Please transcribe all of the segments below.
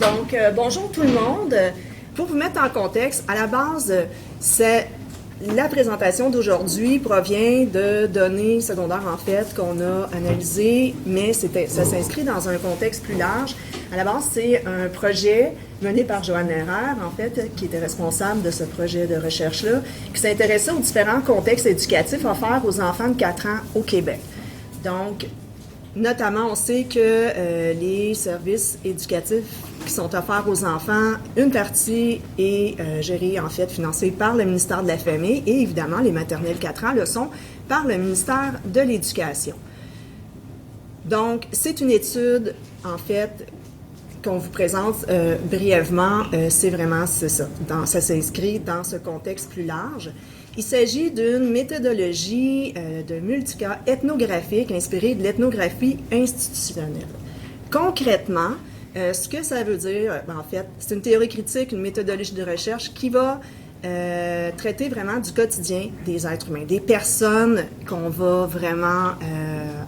Donc, bonjour tout le monde. Pour vous mettre en contexte, à la base, la présentation d'aujourd'hui provient de données secondaires, en fait, qu'on a analysées, mais ça s'inscrit dans un contexte plus large. À la base, c'est un projet mené par Joanne Lehrer, en fait, qui était responsable de ce projet de recherche-là, qui s'intéressait aux différents contextes éducatifs offerts aux enfants de 4 ans au Québec. Donc, notamment, on sait que les services éducatifs qui sont offerts aux enfants, une partie est gérée, en fait, financée par le ministère de la Famille et, évidemment, les maternelles 4 ans le sont par le ministère de l'Éducation. Donc, c'est une étude, en fait, qu'on vous présente brièvement. C'est ça. Ça s'inscrit dans ce contexte plus large. Il s'agit d'une méthodologie de multicas ethnographique inspirée de l'ethnographie institutionnelle. Concrètement, ce que ça veut dire, en fait, c'est une théorie critique, une méthodologie de recherche qui va traiter vraiment du quotidien des êtres humains, des personnes qu'on va vraiment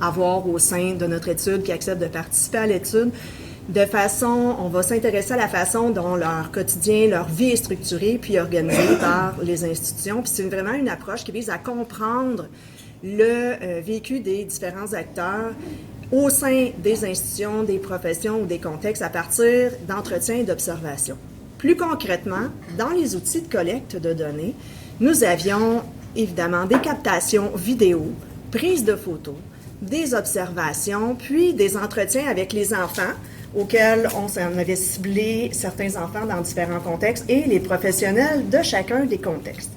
avoir au sein de notre étude, qui acceptent de participer à l'étude. On va s'intéresser à la façon dont leur quotidien, leur vie est structurée puis organisée par les institutions. Puis c'est vraiment une approche qui vise à comprendre le vécu des différents acteurs au sein des institutions, des professions ou des contextes à partir d'entretiens et d'observations. Plus concrètement, dans les outils de collecte de données, nous avions évidemment des captations vidéo, prises de photos, des observations, puis des entretiens avec les enfants, auxquels on avait ciblé certains enfants dans différents contextes et les professionnels de chacun des contextes.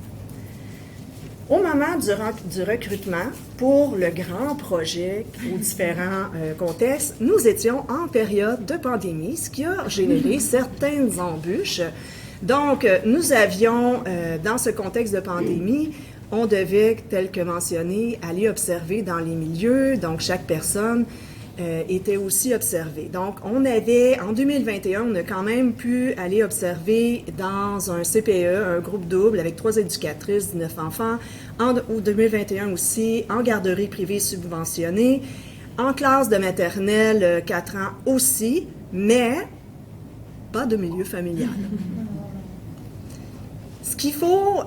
Au moment du recrutement pour le grand projet aux différents contextes, nous étions en période de pandémie, ce qui a généré certaines embûches. Donc, nous avions, dans ce contexte de pandémie, on devait, tel que mentionné, aller observer dans les milieux, donc chaque personne était aussi observée. Donc, en 2021, on a quand même pu aller observer dans un CPE, un groupe double avec 3 éducatrices, 19 enfants, en 2021 aussi, en garderie privée subventionnée, en classe de maternelle 4 ans aussi, mais pas de milieu familial. Ce qu'il faut,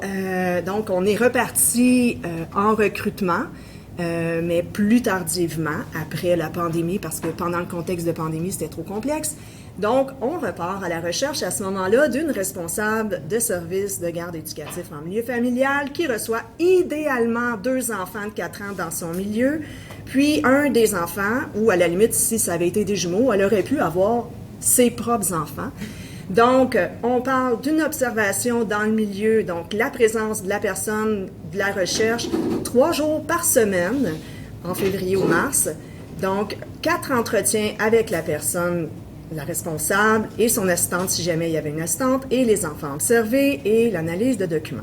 donc on est reparti en recrutement, mais plus tardivement, après la pandémie, parce que pendant le contexte de pandémie, c'était trop complexe. Donc, on repart à la recherche à ce moment-là d'une responsable de service de garde éducatif en milieu familial qui reçoit idéalement 2 enfants de 4 ans dans son milieu, puis un des enfants, ou à la limite, si ça avait été des jumeaux, elle aurait pu avoir ses propres enfants. Donc, on parle d'une observation dans le milieu, donc la présence de la personne de la recherche 3 jours par semaine, en février ou mars. Donc, 4 entretiens avec la personne, la responsable et son assistante, si jamais il y avait une assistante, et les enfants observés et l'analyse de documents.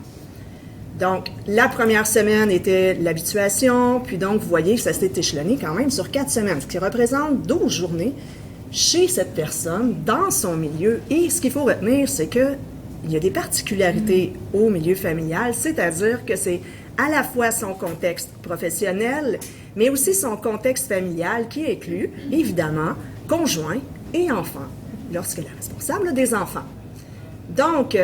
Donc, la première semaine était l'habituation, puis donc, vous voyez que ça s'est échelonné quand même sur 4 semaines, ce qui représente 12 journées chez cette personne, dans son milieu. Et ce qu'il faut retenir, c'est qu'il y a des particularités au milieu familial, c'est-à-dire que c'est à la fois son contexte professionnel, mais aussi son contexte familial qui inclut, évidemment, conjoint et enfant, lorsqu'elle est responsable des enfants. Donc,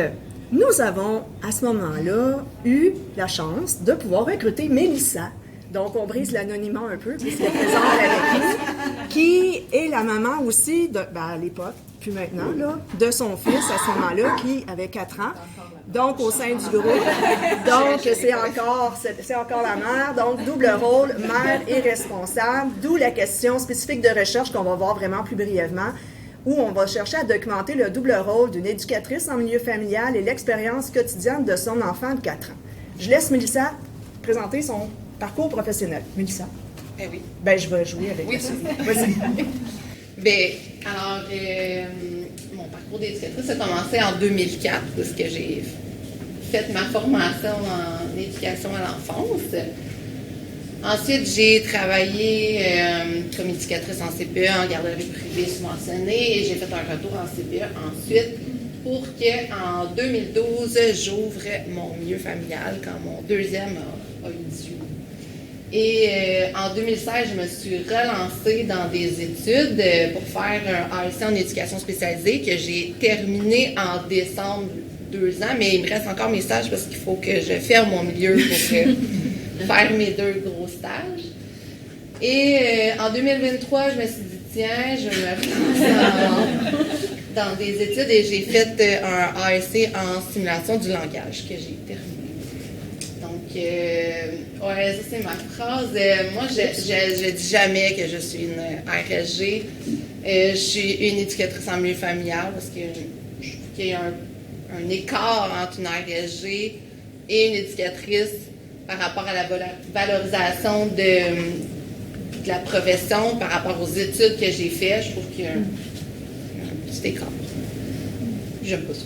nous avons, à ce moment-là, eu la chance de pouvoir recruter Mélissa. Donc, on brise l'anonymat un peu, puisqu'elle est présente avec nous, qui est la maman aussi, à l'époque, puis maintenant, là, de son fils à ce moment-là, qui avait 4 ans, donc au sein du groupe. Donc, c'est encore la mère, donc double rôle, mère et responsable, d'où la question spécifique de recherche qu'on va voir vraiment plus brièvement, où on va chercher à documenter le double rôle d'une éducatrice en milieu familial et l'expérience quotidienne de son enfant de 4 ans. Je laisse Mélissa présenter son parcours professionnel. Mélissa? Eh oui. Ben, je vais jouer avec ça. Vas-y. Mon parcours d'éducatrice a commencé en 2004, parce que j'ai fait ma formation en éducation à l'enfance. Ensuite, j'ai travaillé comme éducatrice en CPE, en garderie privée subventionnée, et j'ai fait un retour en CPE ensuite pour qu'en 2012, j'ouvre mon milieu familial quand mon deuxième a eu 18 mois. Et en 2016, je me suis relancée dans des études pour faire un AEC en éducation spécialisée que j'ai terminé en décembre 2 ans, mais il me reste encore mes stages parce qu'il faut que je ferme mon milieu pour faire mes 2 gros stages. Et en 2023, je me suis dit, tiens, je me relance dans des études et j'ai fait un AEC en stimulation du langage que j'ai terminé. Donc, ouais, ça c'est ma phrase. Moi, je dis jamais que je suis une RSG. Je suis une éducatrice en milieu familial parce que je trouve qu'il y a un écart entre une RSG et une éducatrice par rapport à la valorisation de la profession, par rapport aux études que j'ai faites. Je trouve qu'il y a un petit écart. J'aime pas ça.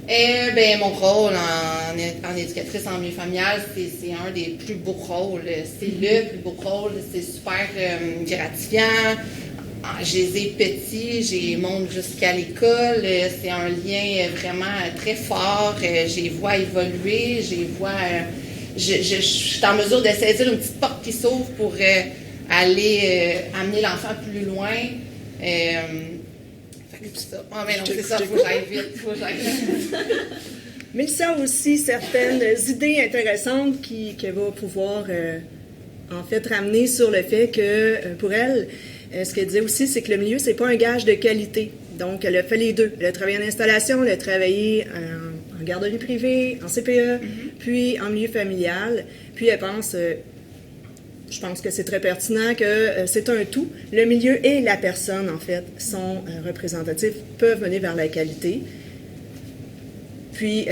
Et mon rôle en éducatrice en milieu familial, c'est un des plus beaux rôles. C'est le plus beau rôle. C'est super gratifiant. Je les ai petits, je les monte jusqu'à l'école. C'est un lien vraiment très fort. Je les vois évoluer. Je les vois. Je suis en mesure de saisir une petite porte qui s'ouvre pour aller amener l'enfant plus loin. C'est ça. Ah, mais non, c'est ça, il faut que j'aille vite. Mélissa a aussi certaines idées intéressantes qu'elle va pouvoir en fait ramener sur le fait que pour elle, ce qu'elle disait aussi, c'est que le milieu, c'est pas un gage de qualité. Donc, elle a fait les 2. Elle a travaillé en installation, elle a travaillé en garderie privée, en CPE, puis en milieu familial. Puis elle pense... je pense que c'est très pertinent que c'est un tout. Le milieu et la personne, en fait, sont représentatifs, peuvent mener vers la qualité. Puis,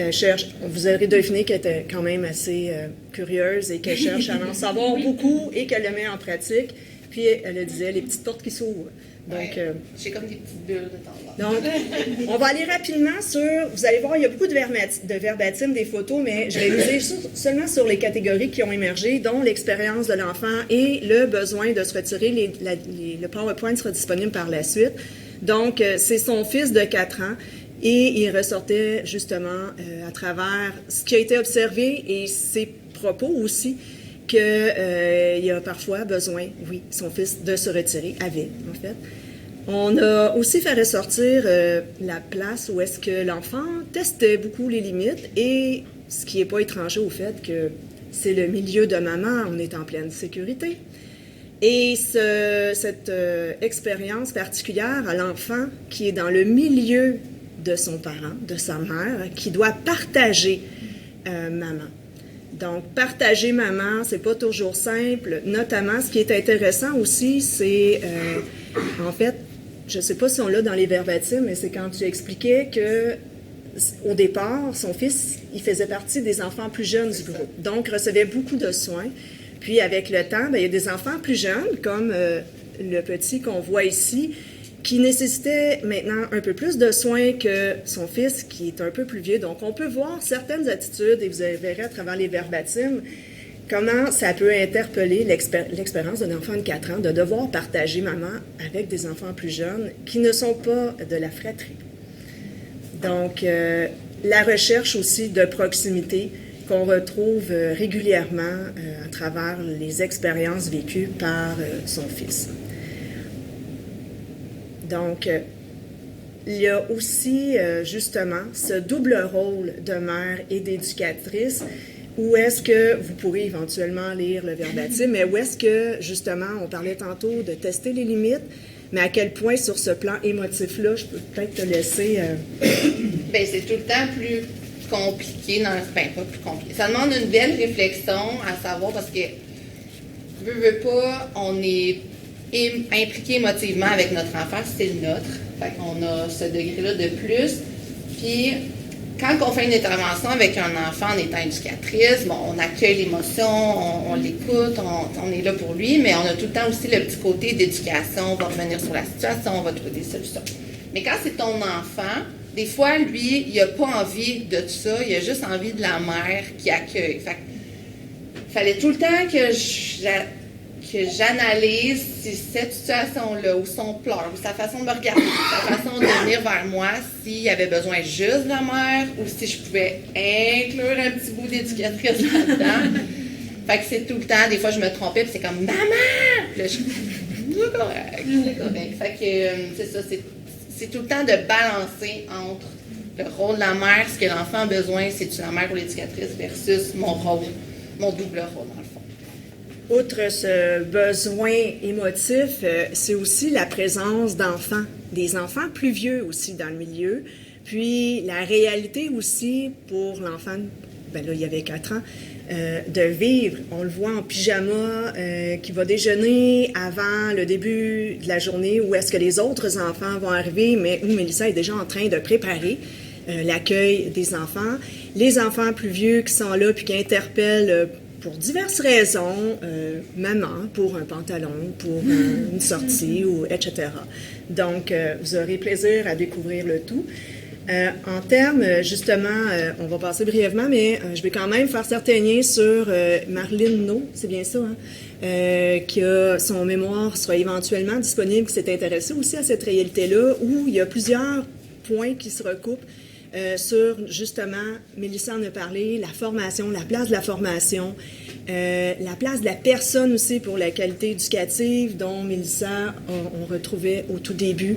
vous aurez deviné qu'elle était quand même assez curieuse et qu'elle cherche à en savoir beaucoup et qu'elle le met en pratique. Puis, elle le disait, les petites portes qui s'ouvrent. Donc, j'ai comme des petites bulles de temps en temps. Donc, on va aller rapidement sur... Vous allez voir, il y a beaucoup de verbatim, des photos, mais je vais miser seulement sur les catégories qui ont émergé, dont l'expérience de l'enfant et le besoin de se retirer. Le PowerPoint sera disponible par la suite. Donc, c'est son fils de 4 ans et il ressortait justement à travers ce qui a été observé et ses propos aussi, qu'il y a parfois besoin, oui, son fils, de se retirer, avait, en fait. On a aussi fait ressortir la place où est-ce que l'enfant testait beaucoup les limites et ce qui n'est pas étranger au fait que c'est le milieu de maman, on est en pleine sécurité. Et cette expérience particulière à l'enfant qui est dans le milieu de son parent, de sa mère, qui doit partager maman. Donc, partager maman, c'est pas toujours simple. Notamment, ce qui est intéressant aussi, c'est, en fait, je sais pas si on l'a dans les verbatims, mais c'est quand tu expliquais que, au départ, son fils, il faisait partie des enfants plus jeunes du groupe. Donc, recevait beaucoup de soins. Puis, avec le temps, il y a des enfants plus jeunes, comme le petit qu'on voit ici, qui nécessitait maintenant un peu plus de soins que son fils, qui est un peu plus vieux. Donc, on peut voir certaines attitudes, et vous verrez à travers les verbatims, comment ça peut interpeller l'expérience d'un enfant de 4 ans de devoir partager maman avec des enfants plus jeunes qui ne sont pas de la fratrie. Donc, la recherche aussi de proximité qu'on retrouve régulièrement à travers les expériences vécues par son fils. Donc, il y a aussi, justement, ce double rôle de mère et d'éducatrice, où est-ce que, vous pourrez éventuellement lire le verbatim, mais où est-ce que, justement, on parlait tantôt de tester les limites, mais à quel point, sur ce plan émotif-là, je peux peut-être te laisser... Bien, c'est tout le temps plus compliqué, pas plus compliqué. Ça demande une belle réflexion à savoir, parce que, veux pas, on est impliqué émotivement avec notre enfant, c'est le nôtre. Fait qu'on a ce degré-là de plus. Puis, quand on fait une intervention avec un enfant en étant éducatrice, bon, on accueille l'émotion, on l'écoute, on est là pour lui, mais on a tout le temps aussi le petit côté d'éducation, on va revenir sur la situation, on va trouver des solutions. Mais quand c'est ton enfant, des fois, lui, il n'a pas envie de tout ça, il a juste envie de la mère qui accueille. Fait qu'il fallait tout le temps que j'analyse si cette situation-là, ou son pleur, ou sa façon de me regarder, sa façon de venir vers moi, s'il y avait besoin juste de la mère, ou si je pouvais inclure un petit bout d'éducatrice là-dedans. Fait que c'est tout le temps, des fois je me trompais, puis c'est comme « Maman! » Puis là, je suis c'est correct. Fait que c'est ça, c'est tout le temps de balancer entre le rôle de la mère, ce que l'enfant a besoin, c'est-tu la mère ou l'éducatrice, versus mon rôle, mon double rôle dans le fond. Outre ce besoin émotif, c'est aussi la présence d'enfants, des enfants plus vieux aussi dans le milieu, puis la réalité aussi pour l'enfant, ben là il y avait 4 ans, de vivre, on le voit en pyjama, qui va déjeuner avant le début de la journée où est-ce que les autres enfants vont arriver, mais où Mélissa est déjà en train de préparer l'accueil des enfants. Les enfants plus vieux qui sont là puis qui interpellent pour diverses raisons, maman, pour un pantalon, pour une sortie, ou etc. Donc, vous aurez plaisir à découvrir le tout. En termes, justement, on va passer brièvement, mais je vais quand même faire certains liens sur Marlene No, c'est bien ça, hein? Qui a son mémoire sera éventuellement disponible, qui s'est intéressé aussi à cette réalité-là, où il y a plusieurs points qui se recoupent sur, justement, Mélissa en a parlé, la formation, la place de la formation, la place de la personne aussi pour la qualité éducative dont Mélissa, on retrouvait au tout début,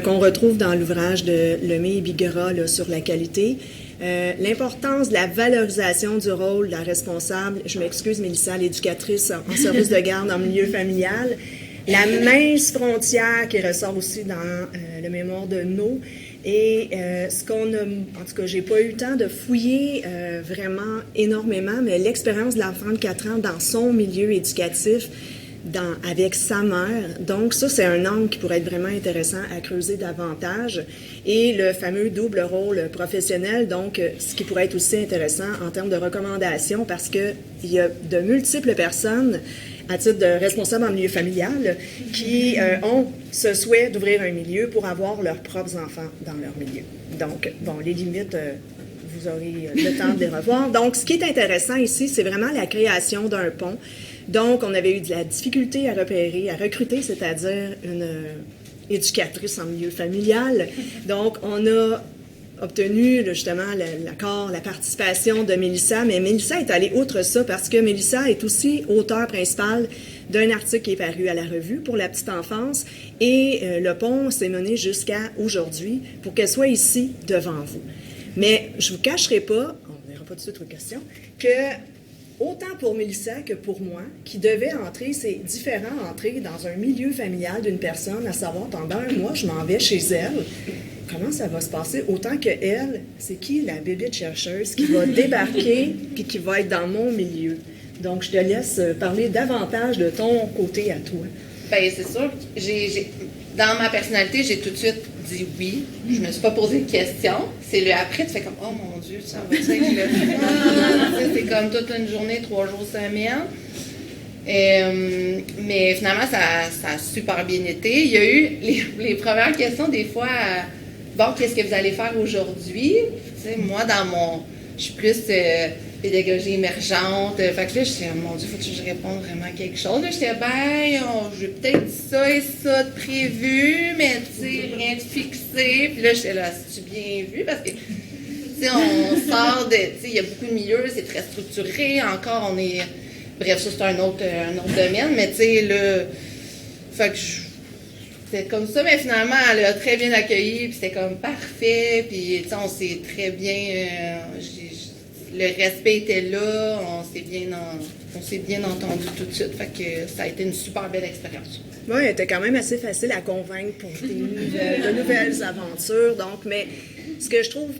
qu'on retrouve dans l'ouvrage de Lemay et Biguera là, sur la qualité. L'importance de la valorisation du rôle de la responsable, je m'excuse Mélissa, l'éducatrice en service de garde en milieu familial, la mince frontière qui ressort aussi dans le mémoire de No. Et ce qu'on a, en tout cas, j'ai pas eu le temps de fouiller vraiment énormément, mais l'expérience de l'enfant de 4 ans dans son milieu éducatif, avec sa mère. Donc ça, c'est un angle qui pourrait être vraiment intéressant à creuser davantage. Et le fameux double rôle professionnel, donc ce qui pourrait être aussi intéressant en termes de recommandations, parce que il y a de multiples personnes à titre de responsable en milieu familial, qui ont ce souhait d'ouvrir un milieu pour avoir leurs propres enfants dans leur milieu. Donc, bon, les limites, vous aurez le temps de les revoir. Donc, ce qui est intéressant ici, c'est vraiment la création d'un pont. Donc, on avait eu de la difficulté à repérer, à recruter, c'est-à-dire une éducatrice en milieu familial. Donc, on a obtenu justement l'accord, la participation de Mélissa, mais Mélissa est allée outre ça parce que Mélissa est aussi auteure principale d'un article qui est paru à la revue pour la petite enfance et le pont s'est mené jusqu'à aujourd'hui pour qu'elle soit ici devant vous. Mais je ne vous cacherai pas, on ne verra pas tout de suite aux questions, que autant pour Mélissa que pour moi, qui devait entrer, c'est différent entrer dans un milieu familial d'une personne, à savoir pendant un mois, je m'en vais chez elle. Comment ça va se passer? Autant que elle, c'est qui la bébite chercheuse qui va débarquer puis qui va être dans mon milieu? Donc, je te laisse parler davantage de ton côté à toi. Bien, c'est sûr. Dans ma personnalité, j'ai tout de suite dit oui. Je me suis pas posé de questions. C'est le après, tu fais comme, oh mon Dieu, ça va être le fun. C'est comme toute une journée, 3 jours semaine. Mais finalement, ça a super bien été. Il y a eu les premières questions, des fois, bon, qu'est-ce que vous allez faire aujourd'hui? Tu sais, moi, je suis plus pédagogie émergente. Fait que là, je suis mon Dieu, faut-tu que je réponde vraiment à quelque chose? Là, j'étais, j'ai peut-être ça et ça de prévu, mais tu sais, rien de fixé. Puis là, j'étais là, c'est-tu bien vu? Parce que, tu sais, on sort de, tu sais, il y a beaucoup de milieux, c'est très structuré. Encore, on est, bref, ça, c'est un autre domaine, mais tu sais, là, fait que c'était comme ça, mais finalement, elle a très bien accueilli, puis c'était comme parfait, puis tu sais, on s'est très bien, le respect était là, on s'est bien entendu tout de suite, fait que ça a été une super belle expérience. Oui, elle était quand même assez facile à convaincre pour de nouvelles aventures, donc, mais ce que je trouve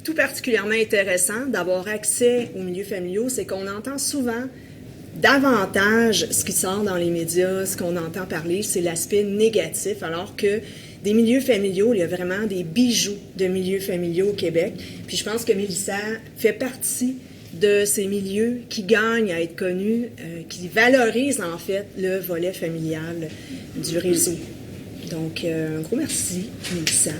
tout particulièrement intéressant d'avoir accès aux milieux familiaux, c'est qu'on entend souvent davantage ce qui sort dans les médias, ce qu'on entend parler, c'est l'aspect négatif, alors que des milieux familiaux, il y a vraiment des bijoux de milieux familiaux au Québec. Puis je pense que Mélissa fait partie de ces milieux qui gagnent à être connus, qui valorisent en fait le volet familial du réseau. Donc, un gros merci, Mélissa.